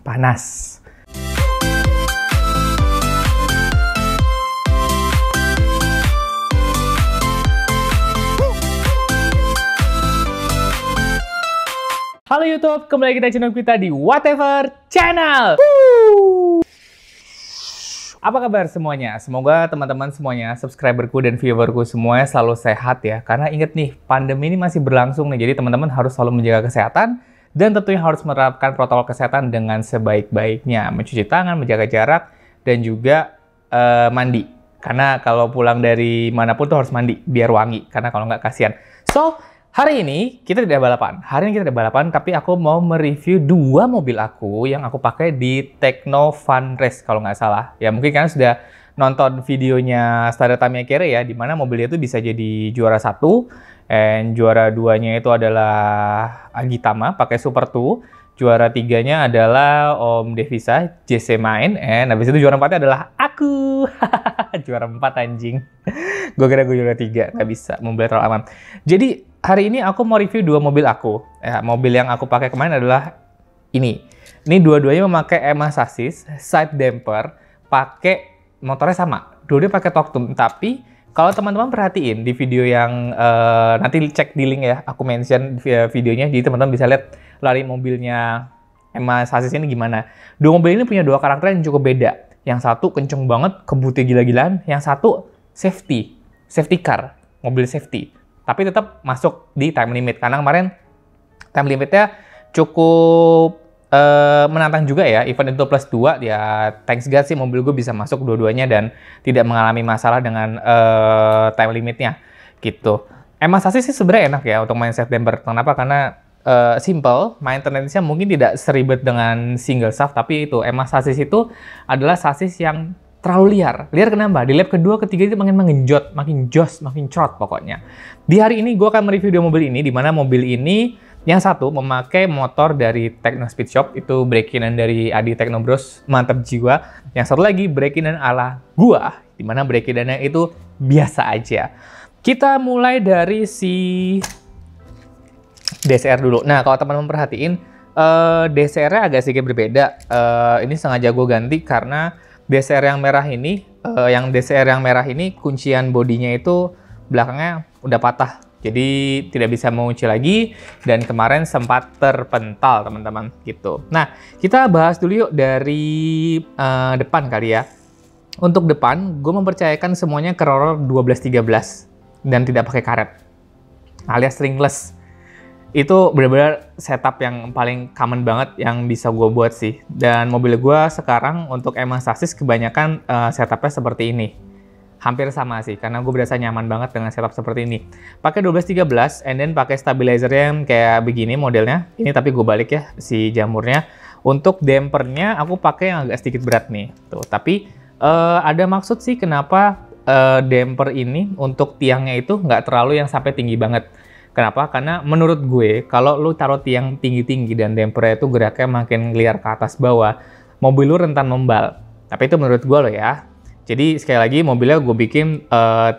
panas. Halo YouTube, kembali kita channel kita di Whatever Channel. Apa kabar semuanya? Semoga teman-teman semuanya, subscriberku dan viewerku semuanya selalu sehat ya. Karena ingat nih, pandemi ini masih berlangsung nih. Jadi teman-teman harus selalu menjaga kesehatan dan tentunya harus menerapkan protokol kesehatan dengan sebaik-baiknya. Mencuci tangan, menjaga jarak, dan juga mandi. Karena kalau pulang dari manapun tuh harus mandi biar wangi. Karena kalau nggak kasihan. So, hari ini kita tidak balapan. Hari ini kita tidak balapan, tapi aku mau mereview dua mobil aku yang aku pakai di Tekno Fun Race kalau nggak salah. Ya mungkin kalian sudah nonton videonya Stade Tamiya Kere ya, di mana mobilnya itu bisa jadi juara 1, and juara 2-nya itu adalah Agitama pakai Super 2, juara 3-nya adalah Om Devisa JC Main, and habis itu juara 4-nya adalah aku. Juara 4 anjing. Gue kira gue juara 3, nggak bisa, mobilnya terlalu aman. Jadi hari ini aku mau review dua mobil aku. Ya, mobil yang aku pakai kemarin adalah ini. Ini dua-duanya memakai EMA chassis, side damper, pakai motornya sama. Dua-duanya pakai Toktum. Tapi kalau teman-teman perhatiin di video yang nanti cek di link ya, aku mention videonya, jadi teman-teman bisa lihat lari mobilnya EMA chassis ini gimana. Dua mobil ini punya dua karakter yang cukup beda. Yang satu kenceng banget, kebutnya gila-gilaan. Yang satu safety car, mobil safety. Tapi tetap masuk di time limit, karena kemarin time limitnya cukup menantang juga ya. Event itu plus 2, ya thanks God sih mobil gue bisa masuk dua-duanya dan tidak mengalami masalah dengan time limitnya gitu. EMA chassis sih sebenarnya enak ya untuk main safe damper. Kenapa? Karena simple, maintenance-nya mungkin tidak seribet dengan single shaft, tapi itu EMA chassis itu adalah chassis yang terlalu liar. Liar kenapa? Di lap kedua, ketiga itu makin mengenjot, makin jos, makin crot pokoknya. Di hari ini gue akan mereview dua mobil ini, di mana mobil ini yang satu memakai motor dari Tekno Speed Shop, itu break-in dari Adi Tekno Bros, mantap jiwa. Yang satu lagi break-in ala gua, di mana break-in-nya itu biasa aja. Kita mulai dari si DCR dulu. Nah, kalau teman-teman perhatiin, DCR-nya agak sedikit berbeda. Ini sengaja gue ganti karena DCR yang merah ini, kuncian bodinya itu belakangnya udah patah. Jadi tidak bisa mengunci lagi dan kemarin sempat terpental teman-teman gitu. Nah, kita bahas dulu yuk dari depan kali ya. Untuk depan, gue mempercayakan semuanya ke roller 12-13 dan tidak pakai karet alias stringless. Itu benar-benar setup yang paling common banget yang bisa gue buat sih. Dan mobil gue sekarang untuk EMA chassis kebanyakan setupnya seperti ini. Hampir sama sih, karena gue berasa nyaman banget dengan setup seperti ini. Pakai 12-13, and then pakai stabilizer yang kayak begini modelnya. Ini tapi gue balik ya, si jamurnya. Untuk dampernya aku pakai yang agak sedikit berat nih. Tuh, tapi ada maksud sih kenapa damper ini untuk tiangnya itu nggak terlalu yang sampai tinggi banget. Kenapa? Karena menurut gue, kalau lu taruh tiang tinggi-tinggi dan dampernya itu geraknya makin liar ke atas bawah, mobil lu rentan membal. Tapi itu menurut gue loh ya. Jadi sekali lagi mobilnya gue bikin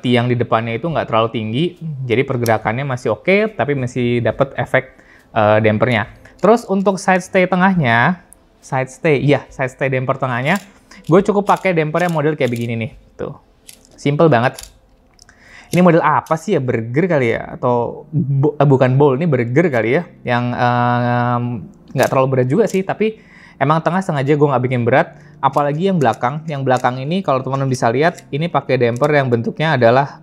tiang di depannya itu nggak terlalu tinggi, jadi pergerakannya masih oke, tapi masih dapat efek dampernya. Terus untuk side stay tengahnya, side stay damper tengahnya, gue cukup pakai dampernya model kayak begini nih. Tuh, simple banget. Ini model apa sih ya? Burger kali ya? Atau bukan bowl, ini burger kali ya? Yang nggak terlalu berat juga sih, tapi emang tengah sengaja gue nggak bikin berat. Apalagi yang belakang. Yang belakang ini kalau teman-teman bisa lihat, ini pakai damper yang bentuknya adalah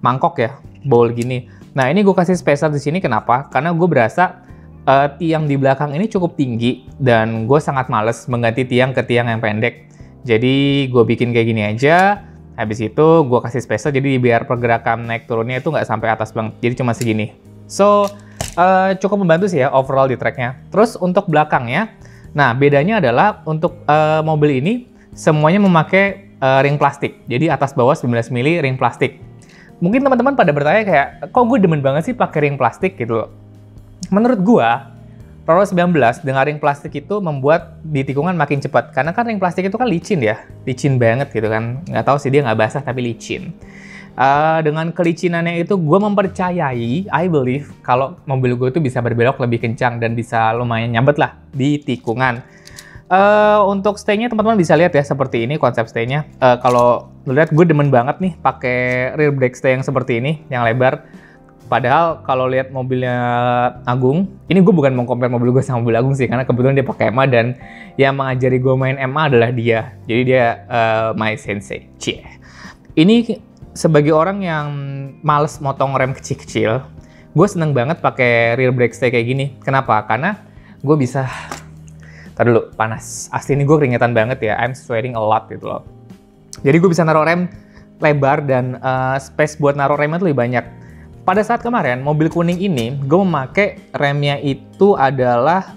mangkok ya, bowl gini. Nah ini gue kasih spesial di sini kenapa? Karena gue berasa tiang di belakang ini cukup tinggi dan gue sangat males mengganti tiang ke tiang yang pendek. Jadi gue bikin kayak gini aja. Habis itu gue kasih spesial jadi biar pergerakan naik turunnya itu nggak sampai atas banget. Jadi cuma segini. So, cukup membantu sih ya overall di tracknya. Terus untuk belakangnya, nah bedanya adalah untuk mobil ini semuanya memakai ring plastik. Jadi atas bawah 19 mili ring plastik. Mungkin teman-teman pada bertanya kayak, kok gue demen banget sih pakai ring plastik gitu loh. Menurut gue, Roller 19 dengan ring plastik itu membuat di tikungan makin cepat. Karena kan ring plastik itu kan licin ya. Licin banget gitu kan. Nggak tahu sih dia nggak basah tapi licin. Dengan kelicinannya itu, gue mempercayai, I believe, kalau mobil gue itu bisa berbelok lebih kencang dan bisa lumayan nyabet lah di tikungan. Untuk stay-nya teman-teman bisa lihat ya seperti ini konsep stay-nya. Kalau lihat gue demen banget nih pakai rear brake stay yang seperti ini, yang lebar. Padahal kalau lihat mobilnya Agung, ini gue bukan mau compare mobil gue sama mobil Agung sih, karena kebetulan dia pakai MA dan yang mengajari gue main MA adalah dia. Jadi dia my sensei. Cie. Ini sebagai orang yang males motong rem kecil-kecil, gue seneng banget pakai rear brake stay kayak gini. Kenapa? Karena gue bisa... Tadi dulu, panas. Asli ini gue keringetan banget ya, I'm sweating a lot gitu loh. Jadi gue bisa naruh rem lebar dan space buat naruh remnya tuh lebih banyak. Pada saat kemarin, mobil kuning ini, gue memakai remnya itu adalah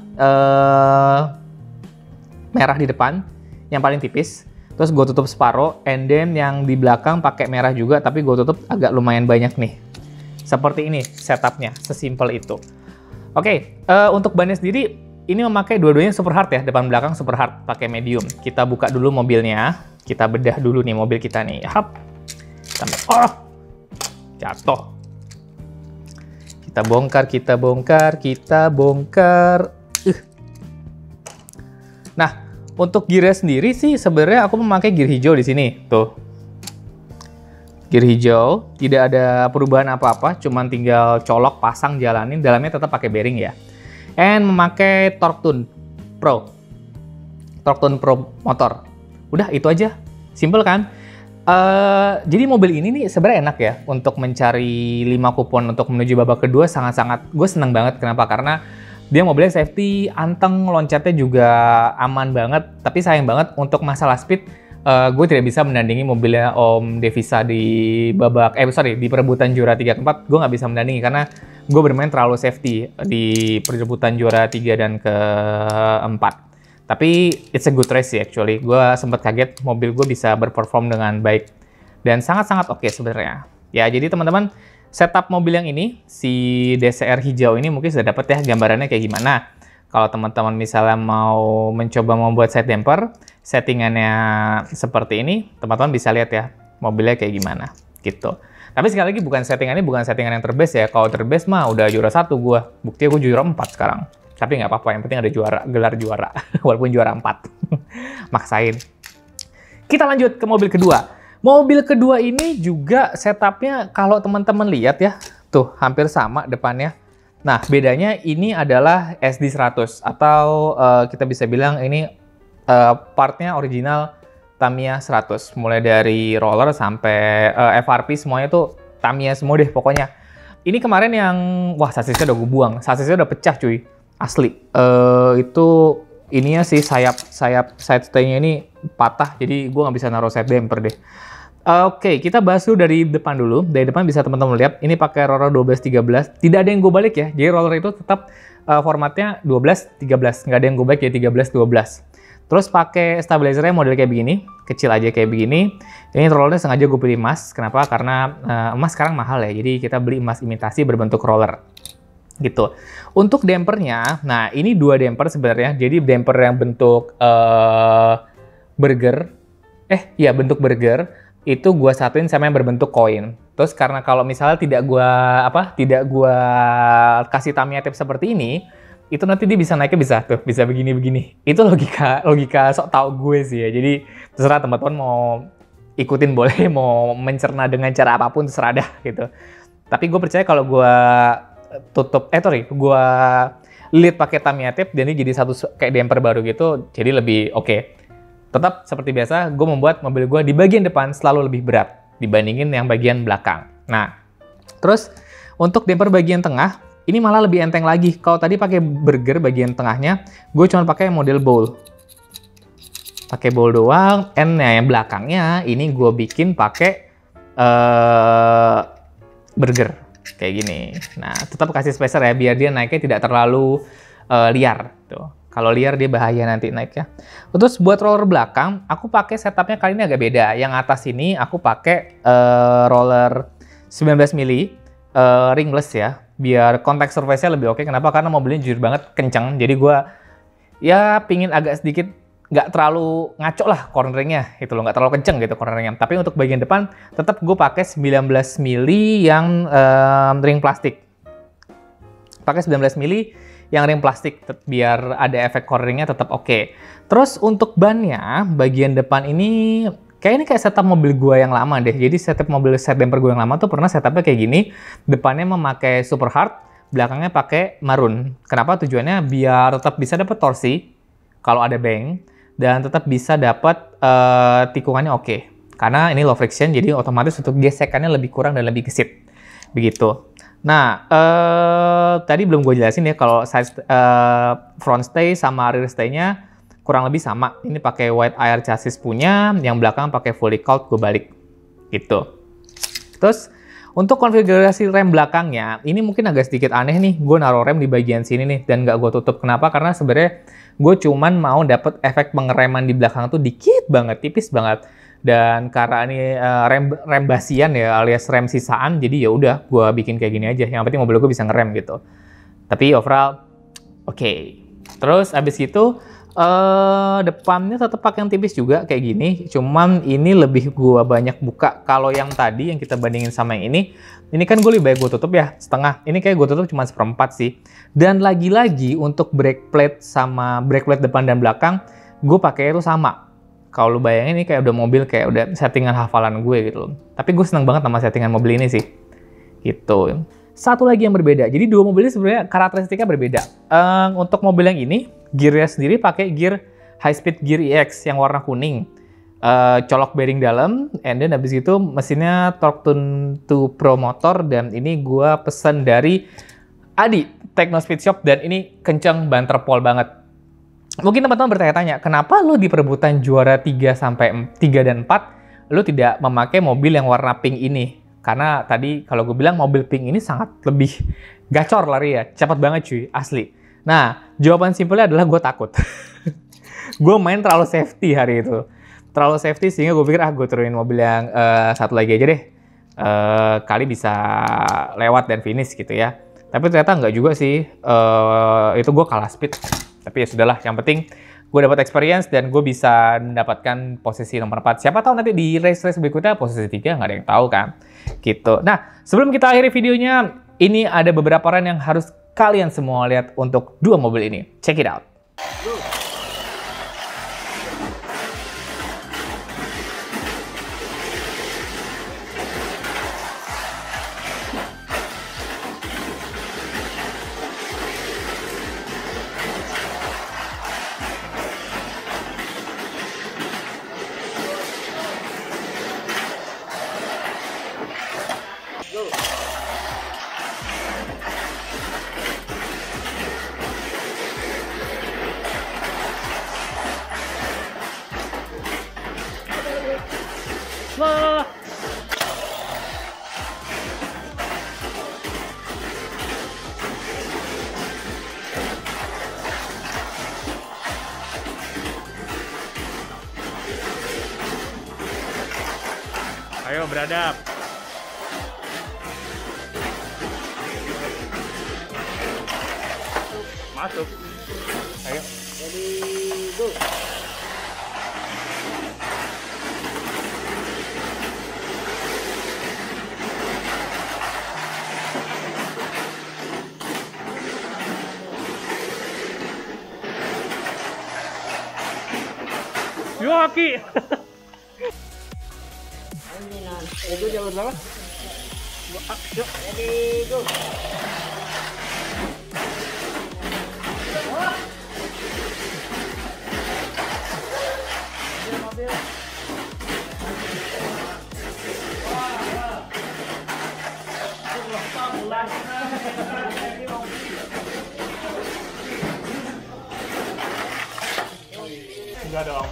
merah di depan, yang paling tipis. Terus gue tutup separuh, and then yang di belakang pakai merah juga, tapi gue tutup agak lumayan banyak nih. Seperti ini setupnya, sesimpel itu. Oke, untuk bannya sendiri, ini memakai dua-duanya super hard ya, depan belakang super hard, pakai medium. Kita buka dulu mobilnya, kita bedah dulu nih mobil kita nih. Hap. Jatuh. Kita bongkar, kita bongkar, kita bongkar. Nah, untuk gearnya sendiri sih sebenarnya aku memakai gear hijau di sini. Tuh. Gear hijau, tidak ada perubahan apa-apa, cuman tinggal colok, pasang, jalanin. Dalamnya tetap pakai bearing ya. And memakai Torque Tune Pro. Torque Tune Pro motor. Udah, itu aja. Simple kan? Jadi mobil ini nih sebenarnya enak ya untuk mencari 5 kupon untuk menuju babak kedua, sangat-sangat gue seneng banget. Kenapa? Karena dia mobilnya safety, anteng, loncatnya juga aman banget. Tapi sayang banget untuk masalah speed, gue tidak bisa menandingi mobilnya Om Devisa di babak, di perebutan juara 3 ke 4. Gue nggak bisa menandingi karena gue bermain terlalu safety di perebutan juara 3 dan ke 4. Tapi it's a good race sih actually. Gue sempat kaget mobil gue bisa berperform dengan baik. Dan sangat-sangat oke sebenarnya. Ya, jadi teman-teman, setup mobil yang ini, si DCR hijau ini mungkin sudah dapat ya gambarannya kayak gimana. Kalau teman-teman misalnya mau mencoba membuat side damper, settingannya seperti ini, teman-teman bisa lihat ya mobilnya kayak gimana gitu. Tapi sekali lagi bukan settingan yang terbest ya. Kalau terbest mah udah juara 1 gue. Buktinya gue juara 4 sekarang. Tapi nggak apa-apa, yang penting ada juara, gelar juara. Walaupun juara 4. Maksain. Kita lanjut ke mobil kedua. Mobil kedua ini juga setupnya kalau teman-teman lihat ya, tuh hampir sama depannya. Nah, bedanya ini adalah SD100 atau kita bisa bilang ini partnya original Tamiya 100. Mulai dari roller sampai FRP semuanya tuh Tamiya semua deh pokoknya. Ini kemarin yang, wah sasisnya udah gue buang. Sasisnya udah pecah cuy. Asli, itu ininya sih sayap side stay-nya ini patah, jadi gue nggak bisa naruh side damper deh. Oke, kita bahas dulu dari depan dulu. Dari depan bisa teman-teman lihat, ini pakai roller 12-13. Tidak ada yang gue balik ya, jadi roller itu tetap formatnya 12-13. Nggak ada yang gue balik ya, 13-12. Terus pakai stabilizernya model kayak begini, kecil aja kayak begini. Ini rollernya sengaja gue pilih emas. Kenapa? Karena emas sekarang mahal ya, jadi kita beli emas imitasi berbentuk roller. Gitu. Untuk dampernya, nah ini 2 damper sebenarnya. Jadi damper yang bentuk burger, bentuk burger itu gua satuin sama yang berbentuk koin. Terus karena kalau misalnya tidak gua kasih Tamiya tape seperti ini, itu nanti dia bisa naiknya bisa begini-begini. Itu logika sok tahu gue sih ya. Jadi terserah teman-teman mau ikutin boleh, mau mencerna dengan cara apapun terserah dah gitu. Tapi gue percaya kalau gua gua lead pakai Tamiya tape dan ini jadi satu kayak damper baru gitu, jadi lebih oke. Tetap seperti biasa, gue membuat mobil gue di bagian depan selalu lebih berat dibandingin yang bagian belakang. Nah, terus untuk damper bagian tengah, ini malah lebih enteng lagi. Kalau tadi pakai burger bagian tengahnya, gue cuma pakai model bowl. Pakai bowl doang, and-nya yang belakangnya ini gue bikin pakai burger. Kayak gini. Nah, tetap kasih spacer ya, biar dia naiknya tidak terlalu liar. Tuh. Kalau liar dia bahaya nanti naiknya. Terus buat roller belakang, aku pakai setupnya kali ini agak beda. Yang atas ini aku pakai roller 19 mili ringless ya, biar contact surface-nya lebih oke. Kenapa? Karena mobilnya jujur banget kenceng. Jadi gue ya pingin agak sedikit nggak terlalu ngaco lah corneringnya gitu loh, nggak terlalu kenceng gitu corneringnya. Tapi untuk bagian depan tetap gue pakai 19 mili yang ring plastik. Pakai 19 mili yang ring plastik biar ada efek corneringnya tetap oke. Terus untuk bannya bagian depan ini kayak setup mobil gue yang lama deh. Jadi setup mobil set damper gue yang lama tuh pernah setupnya kayak gini. Depannya memakai super hard, belakangnya pakai marun. Kenapa? Tujuannya biar tetap bisa dapat torsi kalau ada bank dan tetap bisa dapat tikungannya oke. Karena ini low friction, jadi otomatis untuk gesekannya lebih kurang dan lebih gesit. Begitu. Nah, tadi belum gue jelasin ya kalau size front stay sama rear stay-nya kurang lebih sama. Ini pakai wide air chassis punya, yang belakang pakai fully cold gue balik. Gitu. Terus untuk konfigurasi rem belakangnya, ini mungkin agak sedikit aneh nih. Gue naruh rem di bagian sini nih dan nggak gue tutup. Kenapa? Karena sebenarnya gue cuman mau dapet efek pengereman di belakang tuh dikit banget, tipis banget. Dan karena ini rem basian ya, alias rem sisaan, jadi ya udah gue bikin kayak gini aja. Yang penting mobil gue bisa ngerem gitu. Tapi overall, oke. Terus abis itu depannya tetap pakai yang tipis juga kayak gini. Cuman ini lebih gue banyak buka. Kalau yang tadi yang kita bandingin sama yang ini kan gue lebih baik gue tutup ya setengah. Ini kayak gue tutup cuma 1/4 sih. Dan lagi-lagi untuk brake plate sama brake plate depan dan belakang, gue pakai itu sama. Kalau lu bayangin ini kayak udah mobil kayak udah settingan hafalan gue gitu loh. Tapi gue seneng banget sama settingan mobil ini sih. Gitu. Satu lagi yang berbeda. Jadi dua mobil ini sebenarnya karakteristiknya berbeda. Untuk mobil yang ini, gearnya sendiri pakai gear high speed gear EX yang warna kuning. Colok bearing dalam, and then habis itu mesinnya Torque to Pro motor, dan ini gue pesen dari Adi, Techno Speed Shop, dan ini kenceng banter pol banget. Mungkin teman-teman bertanya-tanya, kenapa lo di perebutan juara 3 dan 4, lo tidak memakai mobil yang warna pink ini? Karena tadi kalau gue bilang mobil pink ini sangat lebih gacor lari ya, cepat banget cuy, asli. Nah, jawaban simpelnya adalah gue takut. Gue main terlalu safety hari itu. Terlalu safety sehingga gue pikir, gue turunin mobil yang satu lagi aja deh. Kali bisa lewat dan finish gitu ya. Tapi ternyata nggak juga sih, itu gue kalah speed. Tapi ya sudahlah, yang penting gue dapat experience dan gue bisa mendapatkan posisi nomor 4. Siapa tahu nanti di race-race berikutnya posisi 3, nggak ada yang tahu kan. Gitu. Nah, sebelum kita akhiri videonya, ini ada beberapa run yang harus kalian semua lihat untuk dua mobil ini. Check it out. Wah. Ayo beradab. Masuk. Ayo. Ready, go. Yo, Aki. Itu jalur berapa? Yuk. Ready, go. Mobil. Enggak dong.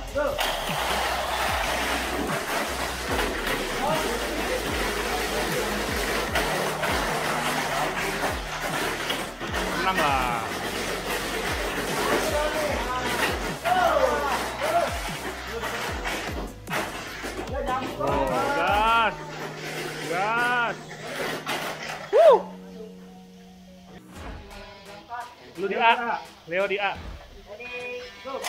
Menang lah. Oh, gas. Gas. Lu di A. Leo di A. Ready, go.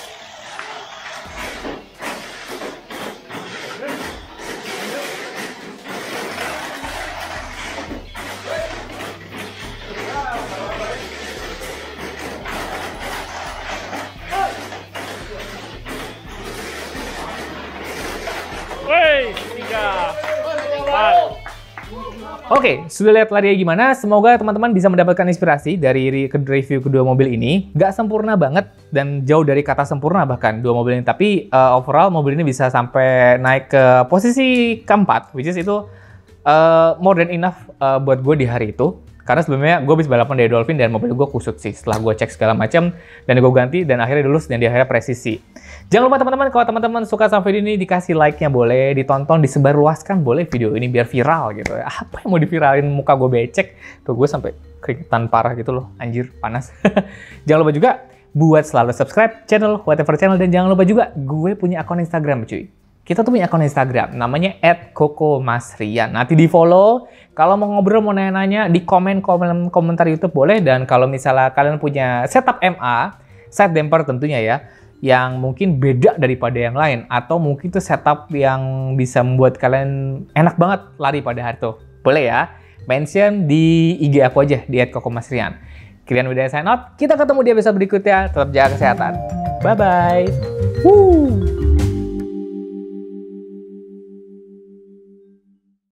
Oke, sudah lihat larinya gimana? Semoga teman-teman bisa mendapatkan inspirasi dari review kedua mobil ini. Nggak sempurna banget dan jauh dari kata sempurna bahkan dua mobil ini. Tapi overall mobil ini bisa sampai naik ke posisi keempat, which is itu more than enough buat gue di hari itu. Karena sebelumnya gue habis balapan dari Dolphin dan mobil gue kusut sih. Setelah gue cek segala macam dan gue ganti dan akhirnya lulus dan di akhirnya presisi. Jangan lupa teman-teman, kalau teman-teman suka sama video ini dikasih like-nya boleh, ditonton, disebarluaskan boleh video ini biar viral gitu ya. Apa yang mau diviralin, muka gue becek. Tuh gue sampai keringetan parah gitu loh, anjir panas. Jangan lupa juga buat selalu subscribe channel Whatever Channel dan jangan lupa juga gue punya akun Instagram cuy. Kita tuh punya akun Instagram, namanya @kokomasrian. Nanti di follow, kalau mau ngobrol, mau nanya-nanya, di komentar YouTube boleh. Dan kalau misalnya kalian punya setup MA, side damper tentunya ya, yang mungkin beda daripada yang lain, atau mungkin tuh setup yang bisa membuat kalian enak banget lari pada hari itu, boleh ya, mention di IG aku aja, di @kokomasrian. Kalian udah sign out, kita ketemu di episode berikutnya, tetap jaga kesehatan. Bye-bye. Woo!